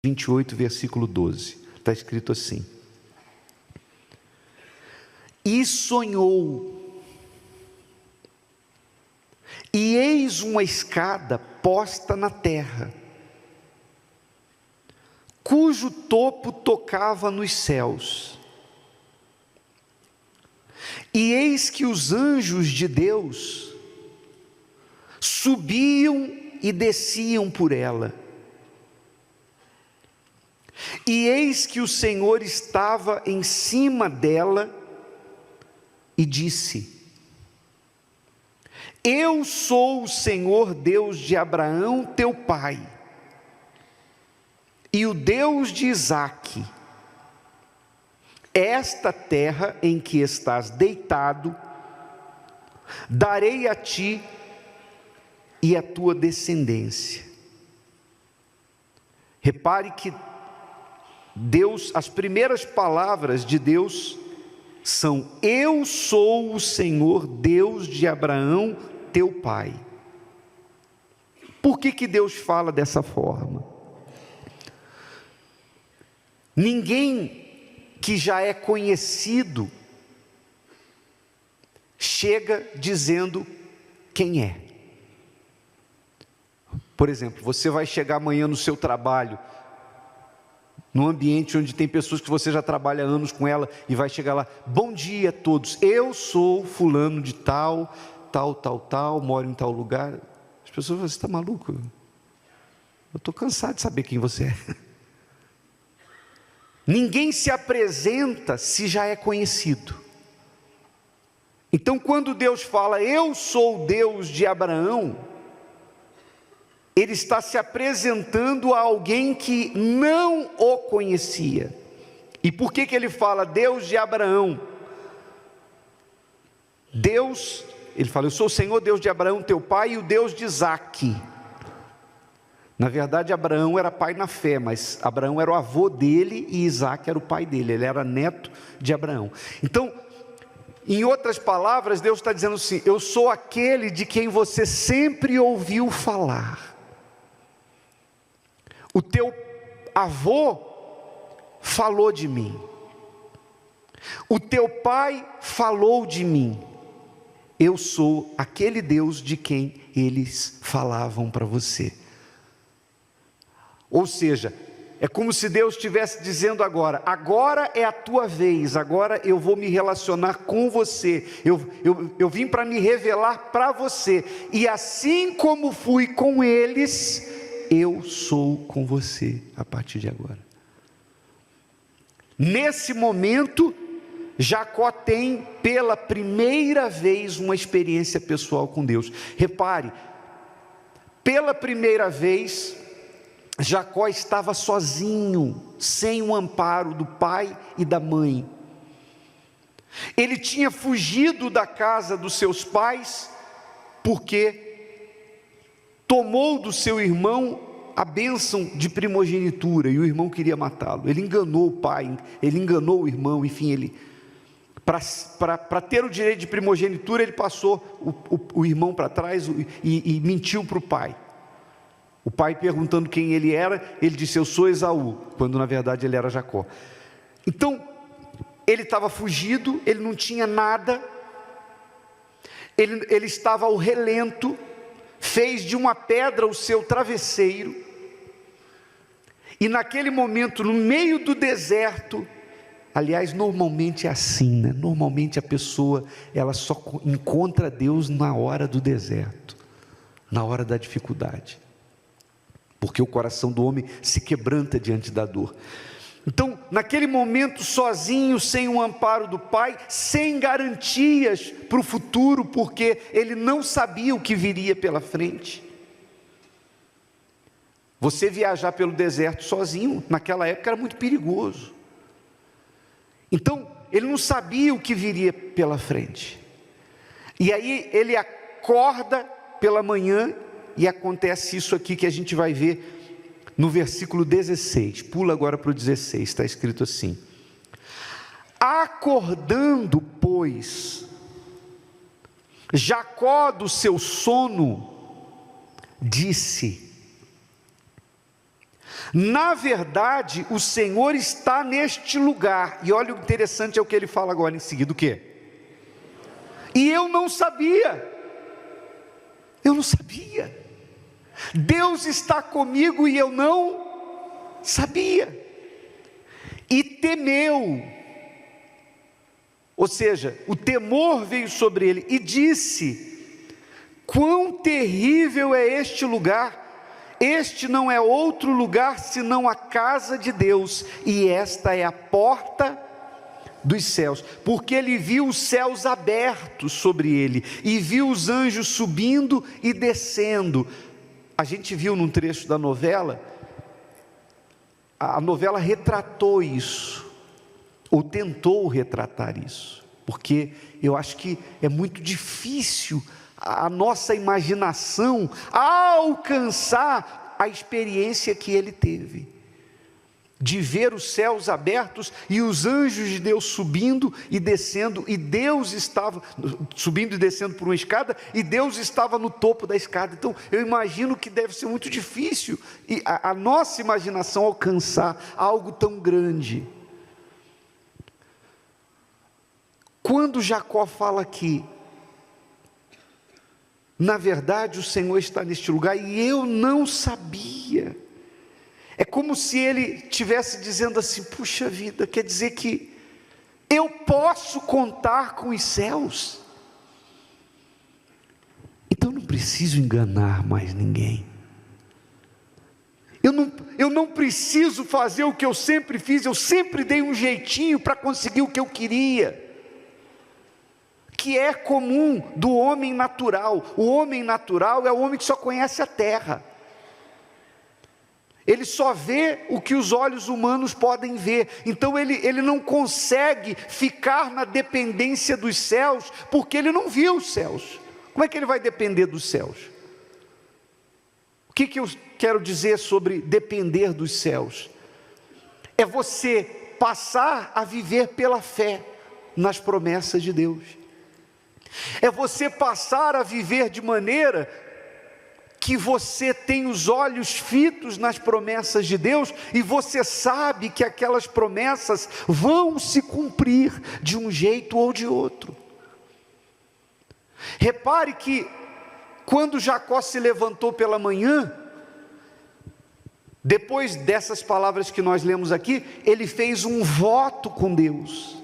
28, versículo 12. Está escrito assim: e sonhou, e eis uma escada posta na terra, cujo topo tocava nos céus. E eis que os anjos de Deus subiam e desciam por ela. E eis que o Senhor estava em cima dela e disse: eu sou o Senhor Deus de Abraão teu pai, e o Deus de Isaque. Esta terra em que estás deitado, darei a ti e à tua descendência. Repare que Deus, as primeiras palavras de Deus são: eu sou o Senhor Deus de Abraão teu pai. Por que Deus fala dessa forma? Ninguém que já é conhecido chega dizendo quem é. Por exemplo, você vai chegar amanhã no seu trabalho, num ambiente onde tem pessoas que você já trabalha há anos com ela, e vai chegar lá: bom dia a todos, eu sou fulano de tal, moro em tal lugar. As pessoas falam: você está maluco? Eu estou cansado de saber quem você é. Ninguém se apresenta se já é conhecido. Então, quando Deus fala: eu sou o Deus de Abraão, Ele está se apresentando a alguém que não o conhecia. E por que Ele fala Deus de Abraão? Deus, Ele fala: eu sou o Senhor Deus de Abraão teu pai, e o Deus de Isaque. Na verdade, Abraão era pai na fé, mas Abraão era o avô dele e Isaque era o pai dele, ele era neto de Abraão. Então, em outras palavras, Deus está dizendo assim: eu sou aquele de quem você sempre ouviu falar. O teu avô falou de mim, o teu pai falou de mim. Eu sou aquele Deus de quem eles falavam para você. Ou seja, é como se Deus estivesse dizendo agora é a tua vez, agora eu vou me relacionar com você, eu vim para me revelar para você, e assim como fui com eles, eu sou com você a partir de agora. Nesse momento, Jacó tem pela primeira vez uma experiência pessoal com Deus. Repare, pela primeira vez, Jacó estava sozinho, sem o amparo do pai e da mãe. Ele tinha fugido da casa dos seus pais, porque tomou do seu irmão a bênção de primogenitura, e o irmão queria matá-lo. Ele enganou o pai, ele enganou o irmão, enfim, para ter o direito de primogenitura, ele passou o irmão para trás e mentiu para o pai. O pai perguntando quem ele era, ele disse: eu sou Esaú, quando na verdade ele era Jacó. Então, ele estava fugido, ele não tinha nada, ele estava ao relento, fez de uma pedra o seu travesseiro, e naquele momento, no meio do deserto, aliás, normalmente é assim, né? Normalmente a pessoa, ela só encontra Deus na hora do deserto, na hora da dificuldade, porque o coração do homem se quebranta diante da dor. Então, naquele momento, sozinho, sem o amparo do pai, sem garantias para o futuro, porque ele não sabia o que viria pela frente. Você viajar pelo deserto sozinho, naquela época era muito perigoso. Então, ele não sabia o que viria pela frente. E aí, ele acorda pela manhã, e acontece isso aqui que a gente vai ver no versículo 16, pula agora para o 16, está escrito assim: acordando, pois, Jacó do seu sono, disse: Na verdade, o Senhor está neste lugar. E olha o interessante é o que ele fala agora em seguida, o quê? E eu não sabia. Eu não sabia. Deus está comigo e eu não sabia. E temeu. Ou seja, o temor veio sobre ele e disse: quão terrível é este lugar! Este não é outro lugar senão a casa de Deus, e esta é a porta dos céus, porque ele viu os céus abertos sobre ele, e viu os anjos subindo e descendo. A gente viu num trecho da novela, a novela retratou isso, ou tentou retratar isso, porque eu acho que é muito difícil a nossa imaginação alcançar a experiência que ele teve, de ver os céus abertos e os anjos de Deus subindo e descendo, e Deus estava subindo e descendo por uma escada, e Deus estava no topo da escada. Então eu imagino que deve ser muito difícil e a nossa imaginação alcançar algo tão grande. Quando Jacó fala aqui, na verdade o Senhor está neste lugar e eu não sabia, é como se ele estivesse dizendo assim: puxa vida, quer dizer que eu posso contar com os céus, então não preciso enganar mais ninguém, eu não preciso fazer o que eu sempre fiz, eu sempre dei um jeitinho para conseguir o que eu queria, que é comum do homem natural. O homem natural é o homem que só conhece a terra, ele só vê o que os olhos humanos podem ver, então ele não consegue ficar na dependência dos céus, porque ele não viu os céus. Como é que ele vai depender dos céus? O que eu quero dizer sobre depender dos céus? É você passar a viver pela fé nas promessas de Deus, é você passar a viver de maneira que você tem os olhos fitos nas promessas de Deus, e você sabe que aquelas promessas vão se cumprir de um jeito ou de outro. Repare que quando Jacó se levantou pela manhã, depois dessas palavras que nós lemos aqui, ele fez um voto com Deus.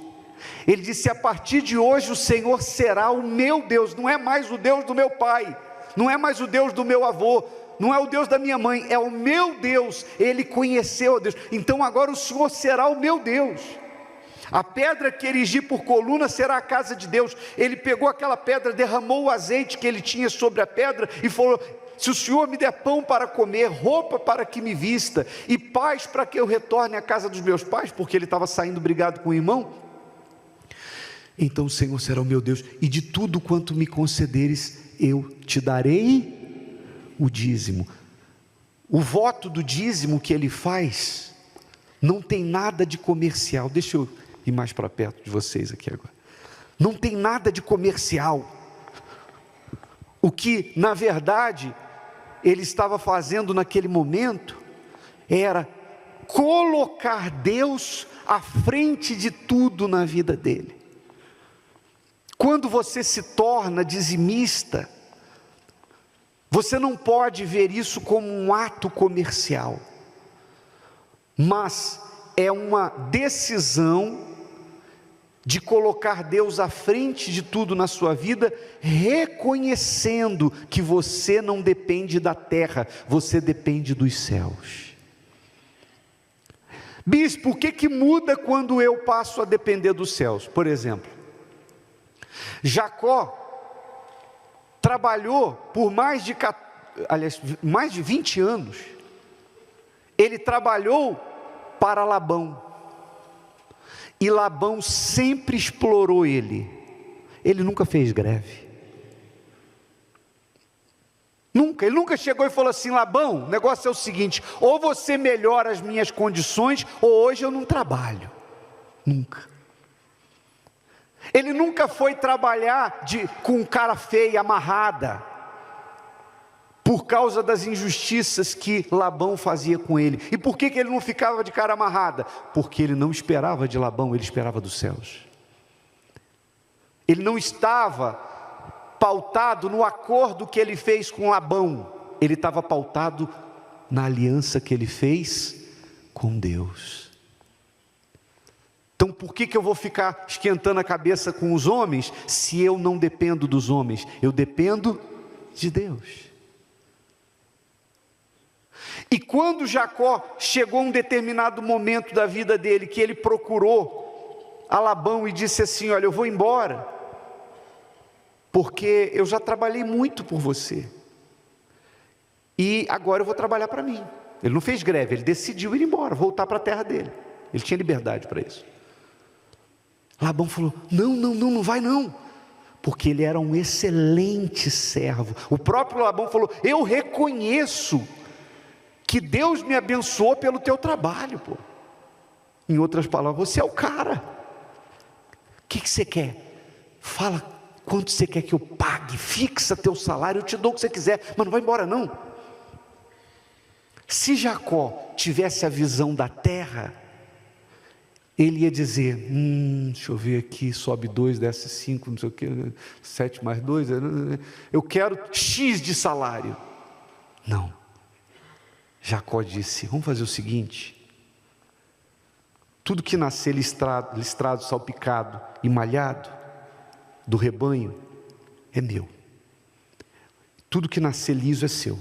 Ele disse: a partir de hoje o Senhor será o meu Deus, não é mais o Deus do meu pai, não é mais o Deus do meu avô, não é o Deus da minha mãe, é o meu Deus. Ele conheceu a Deus, então agora o Senhor será o meu Deus. A pedra que erigi por coluna será a casa de Deus. Ele pegou aquela pedra, derramou o azeite que ele tinha sobre a pedra e falou: se o Senhor me der pão para comer, roupa para que me vista, e paz para que eu retorne à casa dos meus pais, porque ele estava saindo brigado com o irmão, então o Senhor será o meu Deus, e de tudo quanto me concederes, eu te darei o dízimo. O voto do dízimo que ele faz não tem nada de comercial. Deixa eu ir mais para perto de vocês aqui agora. Não tem nada de comercial. O que na verdade ele estava fazendo naquele momento era colocar Deus à frente de tudo na vida dele. Quando você se torna dizimista, você não pode ver isso como um ato comercial, mas é uma decisão de colocar Deus à frente de tudo na sua vida, reconhecendo que você não depende da terra, você depende dos céus. Bispo, o que muda quando eu passo a depender dos céus? Por exemplo, Jacó trabalhou por mais de 20 anos, ele trabalhou para Labão, e Labão sempre explorou ele nunca fez greve, ele nunca chegou e falou assim: Labão, o negócio é o seguinte, ou você melhora as minhas condições, ou hoje eu não trabalho. Nunca. Ele nunca foi trabalhar com cara feia, amarrada, por causa das injustiças que Labão fazia com ele. E por que ele não ficava de cara amarrada? Porque ele não esperava de Labão, ele esperava dos céus. Ele não estava pautado no acordo que ele fez com Labão, ele estava pautado na aliança que ele fez com Deus. Então por que eu vou ficar esquentando a cabeça com os homens, se eu não dependo dos homens? Eu dependo de Deus. E quando Jacó chegou a um determinado momento da vida dele, que ele procurou a Labão e disse assim: olha, eu vou embora, porque eu já trabalhei muito por você, e agora eu vou trabalhar para mim. Ele não fez greve, ele decidiu ir embora, voltar para a terra dele. Ele tinha liberdade para isso. Labão falou: não vai não, porque ele era um excelente servo. O próprio Labão falou: eu reconheço que Deus me abençoou pelo teu trabalho, pô. Em outras palavras, você é o cara. O que você quer? Fala quanto você quer que eu pague, fixa teu salário, eu te dou o que você quiser, mas não vai embora não. Se Jacó tivesse a visão da terra, ele ia dizer: deixa eu ver aqui, sobe 2, desce 5, não sei o que, 7 mais 2, eu quero X de salário. Não. Jacó disse: vamos fazer o seguinte, tudo que nascer listrado, salpicado e malhado do rebanho é meu, tudo que nascer liso é seu.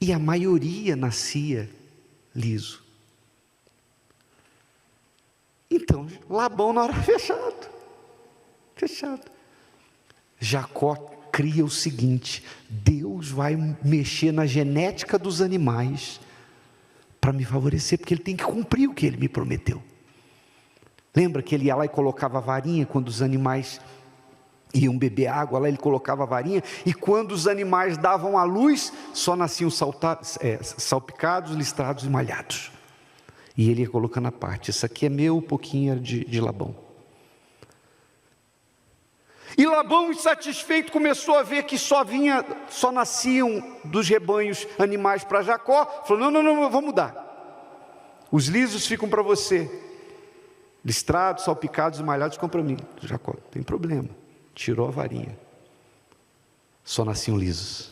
E a maioria nascia liso. Então Labão na hora fechado. Jacó cria o seguinte: Deus vai mexer na genética dos animais para me favorecer, porque ele tem que cumprir o que ele me prometeu. Lembra que ele ia lá e colocava a varinha quando os animais iam beber água, lá ele colocava a varinha, e quando os animais davam à luz, só nasciam salpicados, listrados e malhados. E ele ia colocando a parte: isso aqui é meu, um pouquinho era de Labão. E Labão, insatisfeito, começou a ver que só nasciam dos rebanhos animais para Jacó. Falou: não, eu vou mudar. Os lisos ficam para você, listrados, salpicados e malhados ficam para mim. Jacó: tem problema. Tirou a varinha, só nasciam lisos.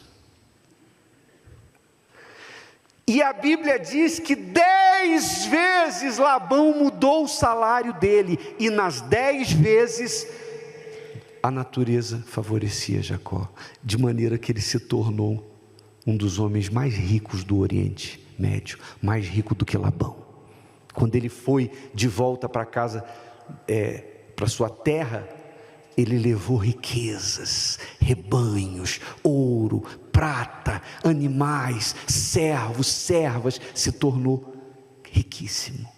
E a Bíblia diz que 10 vezes Labão mudou o salário dele, e nas 10 vezes a natureza favorecia Jacó, de maneira que ele se tornou um dos homens mais ricos do Oriente Médio, mais rico do que Labão. Quando ele foi de volta para casa, para sua terra, ele levou riquezas, rebanhos, ouro, prata, animais, servos, servas, se tornou riquíssimo.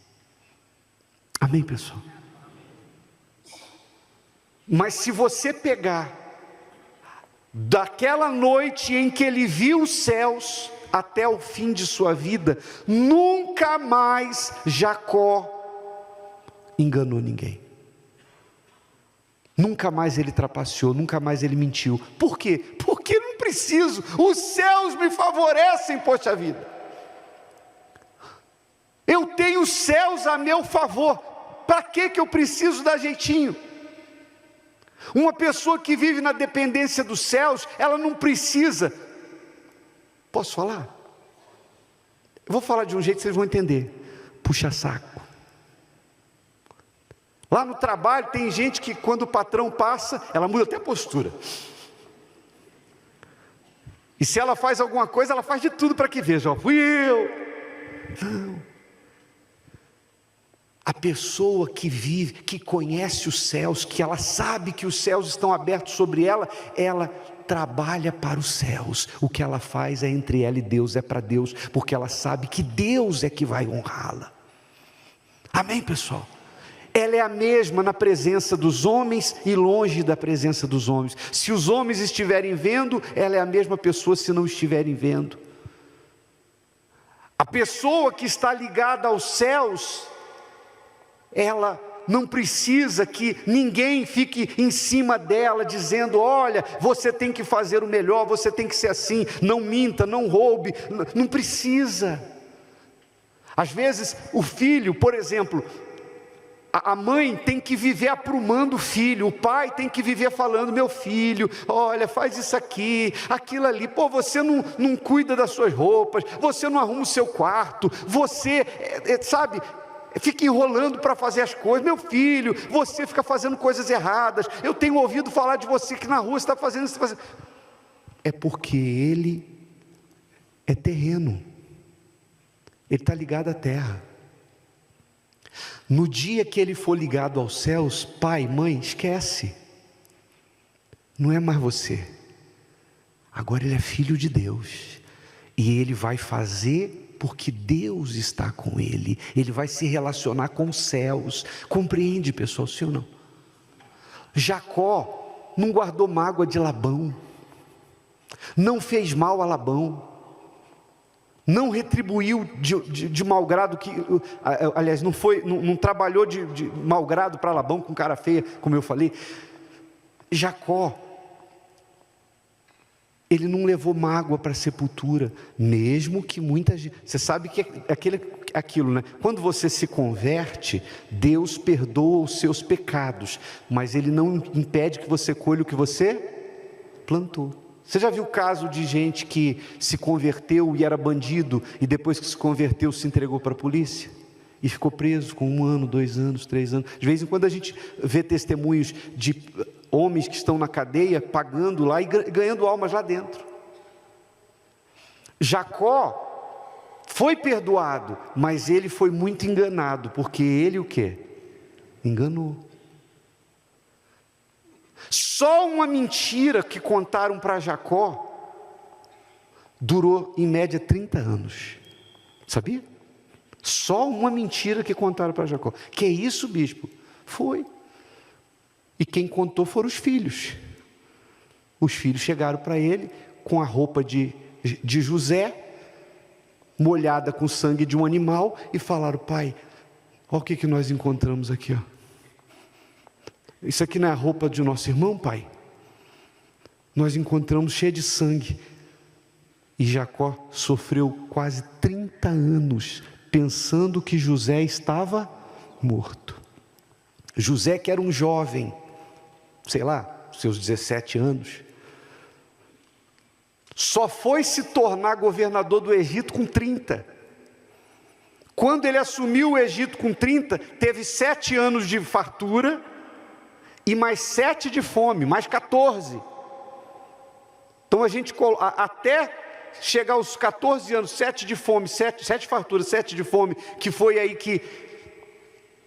Amém, pessoal? Mas se você pegar daquela noite em que ele viu os céus até o fim de sua vida, nunca mais Jacó enganou ninguém. Nunca mais ele trapaceou, nunca mais ele mentiu. Por quê? Porque eu não preciso, os céus me favorecem, poxa vida. Eu tenho os céus a meu favor, para que eu preciso dar jeitinho? Uma pessoa que vive na dependência dos céus, ela não precisa. Posso falar? Eu vou falar de um jeito que vocês vão entender. Puxa saco. Lá no trabalho tem gente que quando o patrão passa, ela muda até a postura. E se ela faz alguma coisa, ela faz de tudo para que veja: ó, fui eu. Não. A pessoa que vive, que conhece os céus, que ela sabe que os céus estão abertos sobre ela, ela trabalha para os céus. O que ela faz é entre ela e Deus, é para Deus, porque ela sabe que Deus é que vai honrá-la. Amém, pessoal? Ela é a mesma na presença dos homens e longe da presença dos homens. Se os homens estiverem vendo, ela é a mesma pessoa se não estiverem vendo. A pessoa que está ligada aos céus, ela não precisa que ninguém fique em cima dela, dizendo: olha, você tem que fazer o melhor, você tem que ser assim, não minta, não roube. Não precisa. Às vezes o filho, por exemplo, a mãe tem que viver aprumando o filho, o pai tem que viver falando: meu filho, olha, faz isso aqui, aquilo ali, pô, você não cuida das suas roupas, você não arruma o seu quarto, você, sabe, fica enrolando para fazer as coisas, meu filho, você fica fazendo coisas erradas, eu tenho ouvido falar de você que na rua você está fazendo isso, é porque ele é terreno, ele está ligado à terra. No dia que ele for ligado aos céus, pai, mãe, esquece, não é mais você, agora ele é filho de Deus, e ele vai fazer porque Deus está com ele, ele vai se relacionar com os céus. Compreende, pessoal, sim ou não? Jacó não guardou mágoa de Labão, não fez mal a Labão, não retribuiu de mau grado, aliás, não trabalhou de mau grado para Labão com cara feia, como eu falei. Jacó, ele não levou mágoa para a sepultura, mesmo que muita gente, você sabe que aquilo, né? Quando você se converte, Deus perdoa os seus pecados, mas Ele não impede que você colhe o que você plantou. Você já viu o caso de gente que se converteu e era bandido, e depois que se converteu se entregou para a polícia? E ficou preso com 1 ano, 2 anos, 3 anos. De vez em quando a gente vê testemunhos de homens que estão na cadeia, pagando lá e ganhando almas lá dentro. Jacó foi perdoado, mas ele foi muito enganado, porque ele o quê? Enganou. Só uma mentira que contaram para Jacó durou em média 30 anos, sabia? Só uma mentira que contaram para Jacó. Que isso, bispo? Foi. E quem contou foram os filhos. Os filhos chegaram para ele com a roupa de José, molhada com sangue de um animal, e falaram: pai, olha o que nós encontramos aqui, ó. Isso aqui não é a roupa de nosso irmão, pai? Nós encontramos cheia de sangue. E Jacó sofreu quase 30 anos pensando que José estava morto. José, que era um jovem, sei lá, seus 17 anos, só foi se tornar governador do Egito com 30. Quando ele assumiu o Egito com 30, teve 7 anos de fartura e mais 7 de fome, mais 14. Então a gente, até chegar aos 14 anos, 7 de fome, 7 farturas, 7 de fome, que foi aí que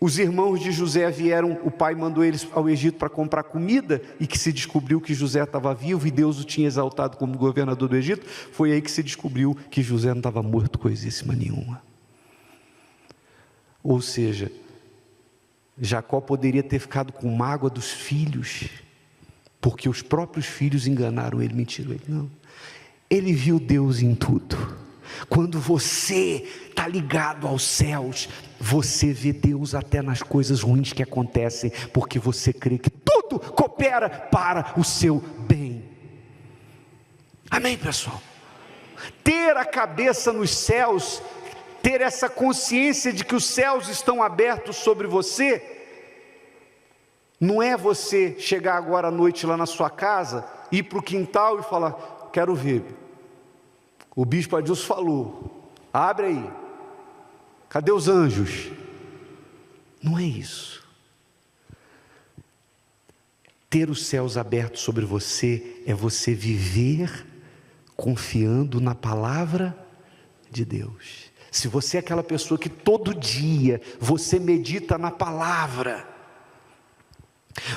os irmãos de José vieram, o pai mandou eles ao Egito para comprar comida, e que se descobriu que José estava vivo, e Deus o tinha exaltado como governador do Egito. Foi aí que se descobriu que José não estava morto coisíssima nenhuma. Ou seja, Jacó poderia ter ficado com mágoa dos filhos, porque os próprios filhos enganaram ele, mentiram ele. Não, ele viu Deus em tudo. Quando você está ligado aos céus, você vê Deus até nas coisas ruins que acontecem, porque você crê que tudo coopera para o seu bem. Amém, pessoal? Ter a cabeça nos céus, ter essa consciência de que os céus estão abertos sobre você, não é você chegar agora à noite lá na sua casa, ir para o quintal e falar: quero ver, o bispo Adilson falou, abre aí, cadê os anjos? Não é isso. Ter os céus abertos sobre você é você viver confiando na palavra de Deus. Se você é aquela pessoa que todo dia você medita na palavra,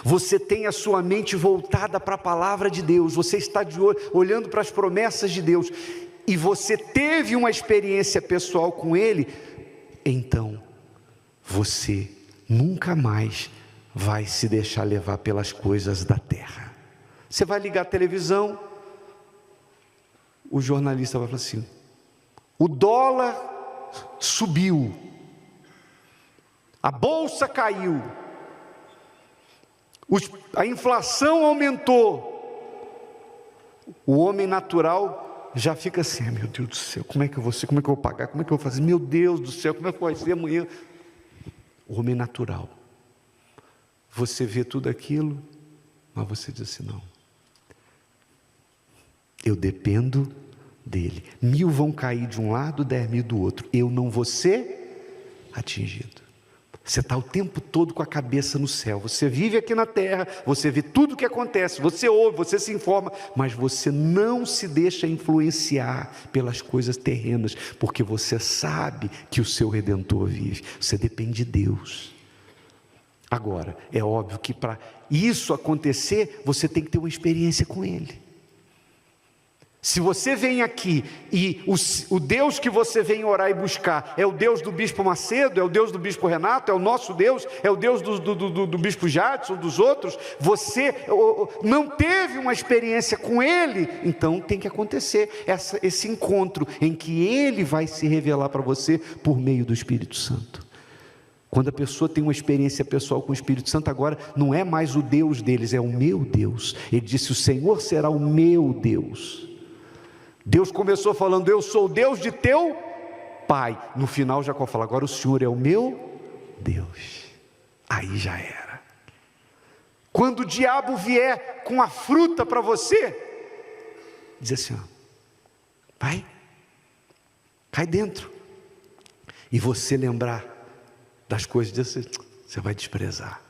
você tem a sua mente voltada para a palavra de Deus, você está olhando para as promessas de Deus, e você teve uma experiência pessoal com Ele, então você nunca mais vai se deixar levar pelas coisas da terra. Você vai ligar a televisão, o jornalista vai falar assim: o dólar subiu, a bolsa caiu, A inflação aumentou. O homem natural já fica assim: meu Deus do céu, como é que eu vou ser? Como é que eu vou pagar? Como é que eu vou fazer? Meu Deus do céu, como é que vai ser amanhã? O homem natural. Você vê tudo aquilo, mas você diz assim: não, eu dependo dele. 1000 vão cair de um lado, 10.000 do outro. Eu não vou ser atingido. Você está o tempo todo com a cabeça no céu. Você vive aqui na terra, você vê tudo o que acontece, você ouve, você se informa, mas você não se deixa influenciar pelas coisas terrenas, porque você sabe que o seu Redentor vive. Você depende de Deus. Agora, é óbvio que para isso acontecer, você tem que ter uma experiência com Ele. Se você vem aqui e o Deus que você vem orar e buscar é o Deus do Bispo Macedo, é o Deus do Bispo Renato, é o nosso Deus, é o Deus do Bispo Jadson, dos outros, você não teve uma experiência com Ele, então tem que acontecer esse encontro em que Ele vai se revelar para você por meio do Espírito Santo. Quando a pessoa tem uma experiência pessoal com o Espírito Santo, agora não é mais o Deus deles, é o meu Deus. Ele disse: o Senhor será o meu Deus. Deus começou falando: eu sou o Deus de teu pai. No final Jacó fala: agora o Senhor é o meu Deus. Aí já era. Quando o diabo vier com a fruta para você, diz assim: ó, vai, cai dentro. E você lembrar das coisas, você vai desprezar.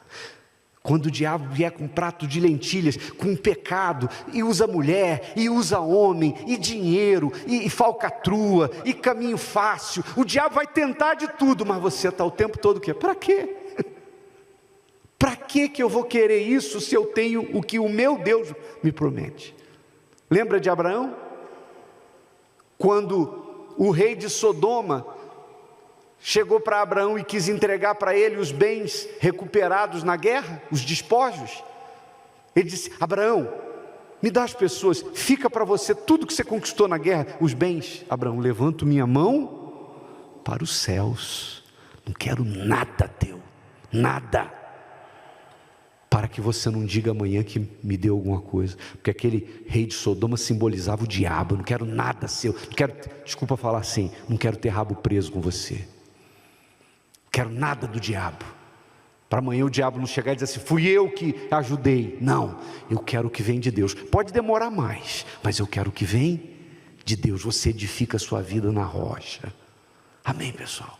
Quando o diabo vier com um prato de lentilhas, com um pecado, e usa mulher, e usa homem, e dinheiro, e falcatrua, e caminho fácil, o diabo vai tentar de tudo, mas você está o tempo todo o quê? Para quê? Para que eu vou querer isso se eu tenho o que o meu Deus me promete? Lembra de Abraão? Quando o rei de Sodoma chegou para Abraão e quis entregar para ele os bens recuperados na guerra, os despojos. Ele disse: Abraão, me dá as pessoas, fica para você tudo que você conquistou na guerra, os bens. Abraão: levanto minha mão para os céus, não quero nada teu, nada, para que você não diga amanhã que me deu alguma coisa, porque aquele rei de Sodoma simbolizava o diabo. Eu não quero nada seu, não quero, desculpa falar assim, não quero ter rabo preso com você. Quero nada do diabo, para amanhã o diabo não chegar e dizer assim: fui eu que ajudei. Não, eu quero o que vem de Deus. Pode demorar mais, mas eu quero o que vem de Deus. Você edifica a sua vida na rocha. Amém, pessoal?